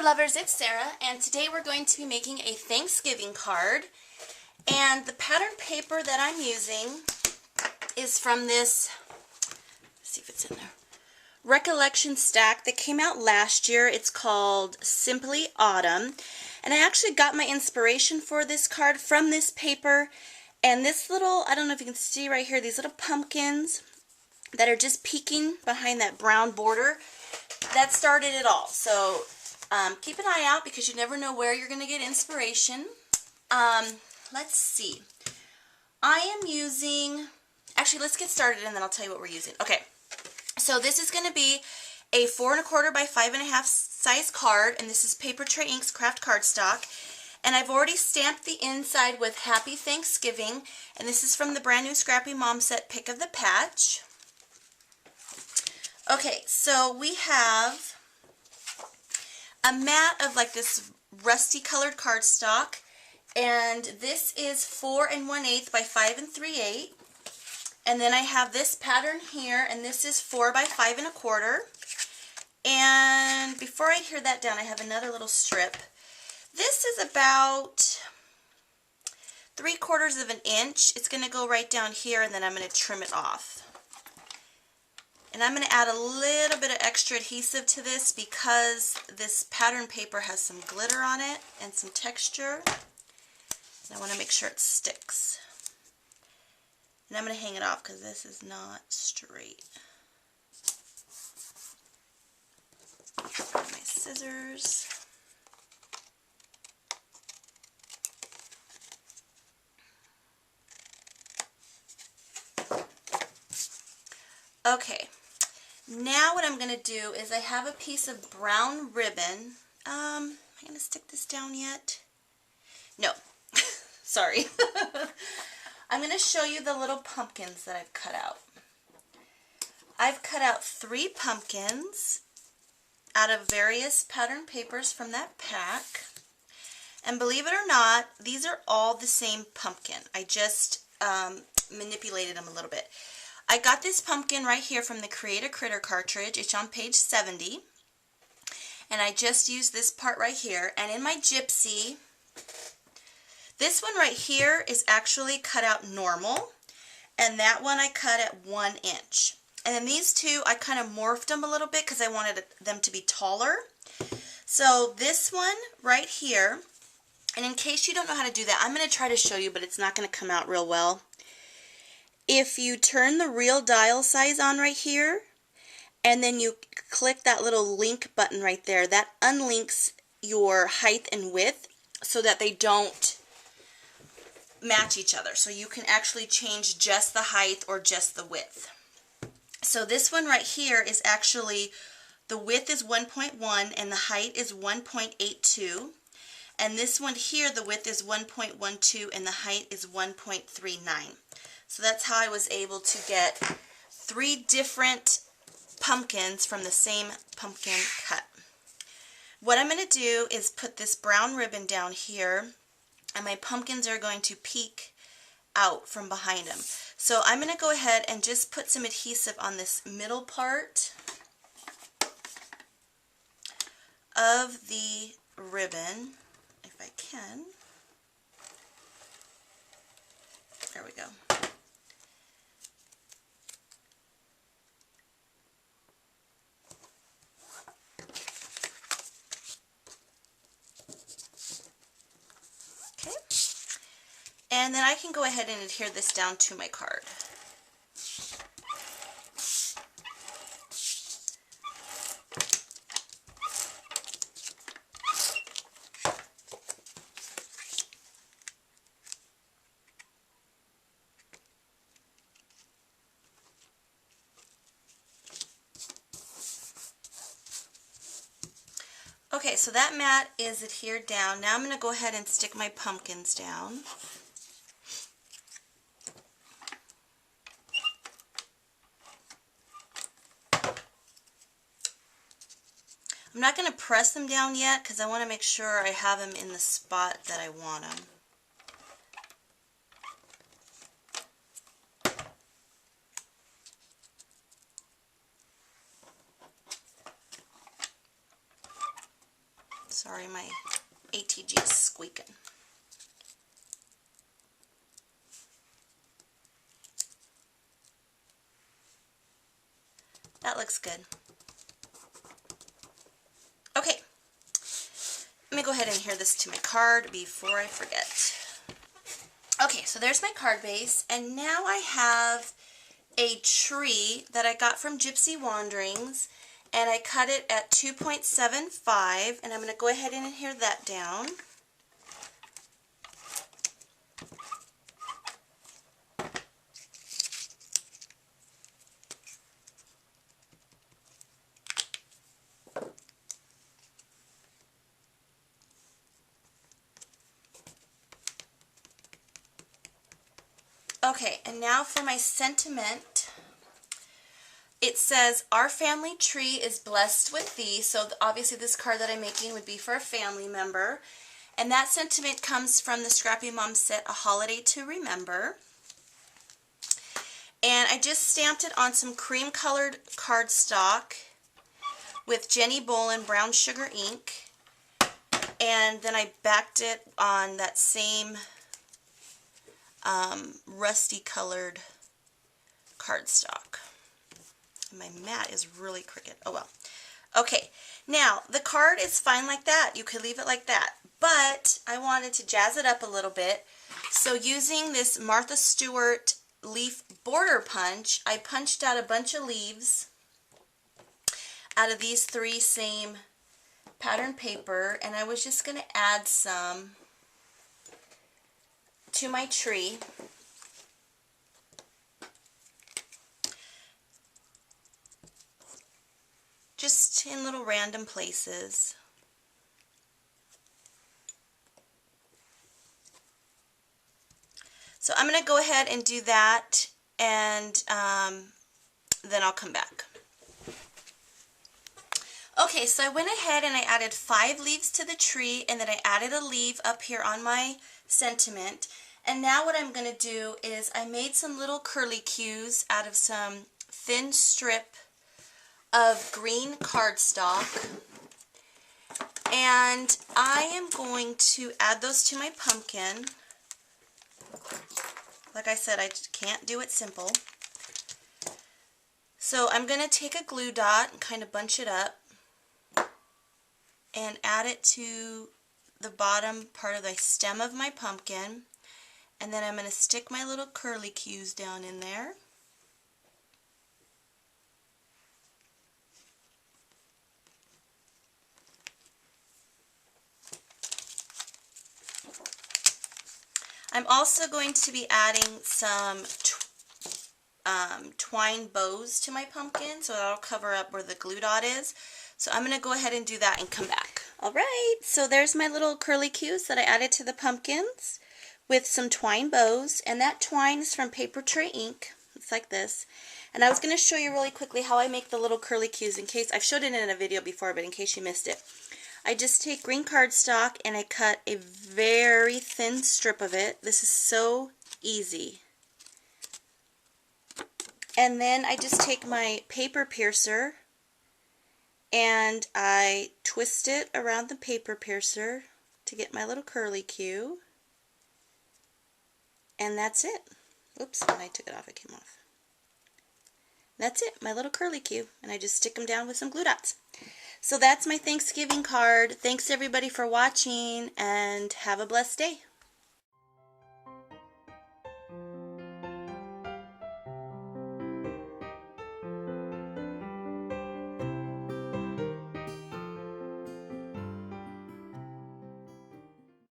paper lovers, it's Sarah, and today we're going to be making a Thanksgiving card. And the pattern paper that I'm using is from this, let's see if it's in there, Recollection stack that came out last year. It's called Simply Autumn. And I actually got my inspiration for this card from this paper. And this little, I don't know if you can see right here, these little pumpkins that are just peeking behind that brown border, that started it all. So keep an eye out because you never know where you're going to get inspiration. Let's see. I am using, actually let's get started and then I'll tell you what we're using. Okay, so this is going to be a 4 1/4 by 5 1/2 size card, and this is Paper Tray Inks Craft Cardstock. And I've already stamped the inside with Happy Thanksgiving, and this is from the brand new Scrappy Mom Set Pick of the Patch. Okay, so we have a mat of like this rusty colored cardstock, and this is 4 1/8 by 5 3/8. And then I have this pattern here, and this is 4 by 5 1/4. And before I tear that down, I have another little strip. This is about 3/4 of an inch. It's going to go right down here, and then I'm going to trim it off. And I'm going to add a little bit of extra adhesive to this because this pattern paper has some glitter on it and some texture. And I want to make sure it sticks. And I'm going to hang it off because this is not straight. Grab my scissors. Okay. Now what I'm going to do is I have a piece of brown ribbon. Am I going to stick this down yet? No. Sorry. I'm going to show you the little pumpkins that I've cut out. I've cut out 3 pumpkins out of various pattern papers from that pack. And believe it or not, these are all the same pumpkin. I just manipulated them a little bit. I got this pumpkin right here from the Create a Critter cartridge. It's on page 70. And I just used this part right here. And in my Gypsy, this one right here is actually cut out normal. And that one I cut at 1 inch. And then these two, I kind of morphed them a little bit because I wanted them to be taller. So this one right here, and in case you don't know how to do that, I'm going to try to show you, but it's not going to come out real well. If you turn the real dial size on right here, and then you click that little link button right there, that unlinks your height and width so that they don't match each other. So you can actually change just the height or just the width. So this one right here is actually, the width is 1.1 and the height is 1.82. And this one here, the width is 1.12 and the height is 1.39. So that's how I was able to get 3 different pumpkins from the same pumpkin cut. What I'm going to do is put this brown ribbon down here, and my pumpkins are going to peek out from behind them. So I'm going to go ahead and just put some adhesive on this middle part of the ribbon, if I can. There we go. Okay. And then I can go ahead and adhere this down to my card. Okay, so that mat is adhered down. Now I'm going to go ahead and stick my pumpkins down. I'm not going to press them down yet because I want to make sure I have them in the spot that I want them. Sorry, my ATG is squeaking. That looks good. Okay, let me go ahead and adhere this to my card before I forget. Okay, so there's my card base, and now I have a tree that I got from Gypsy Wanderings, and I cut it at 2.75, and I'm going to go ahead and adhere that down. Okay, and now for my sentiment. It says, our family tree is blessed with thee. So obviously this card that I'm making would be for a family member. And that sentiment comes from the Scrappy Mom set, A Holiday to Remember. And I just stamped it on some cream colored cardstock with Jenny Bolin brown sugar ink. And then I backed it on that same rusty colored cardstock. My mat is really crooked. Oh well. Okay, now the card is fine like that. You could leave it like that. But I wanted to jazz it up a little bit. So using this Martha Stewart leaf border punch, I punched out a bunch of leaves out of these 3 same pattern paper. And I was just going to add some to my tree. Just in little random places. So I'm going to go ahead and do that, and then I'll come back. Okay, so I went ahead and I added 5 leaves to the tree, and then I added a leaf up here on my sentiment. And now what I'm going to do is I made some little curlicues out of some thin strip of green cardstock, and I am going to add those to my pumpkin. Like I said, I can't do it simple. So I'm going to take a glue dot and kind of bunch it up and add it to the bottom part of the stem of my pumpkin, and then I'm going to stick my little curlicues down in there. I'm also going to be adding some twine bows to my pumpkin, so that'll cover up where the glue dot is. So I'm going to go ahead and do that and come back. Alright, so there's my little curlicues that I added to the pumpkins with some twine bows, and that twine is from Paper Tray Ink. It's like this. And I was going to show you really quickly how I make the little curlicues in case, I've showed it in a video before, but in case you missed it. I just take green cardstock and I cut a very thin strip of it. This is so easy. And then I just take my paper piercer and I twist it around the paper piercer to get my little curlicue. And that's it. Oops, when I took it off, it came off. That's it, my little curlicue. And I just stick them down with some glue dots. So that's my Thanksgiving card. Thanks everybody for watching, and have a blessed day.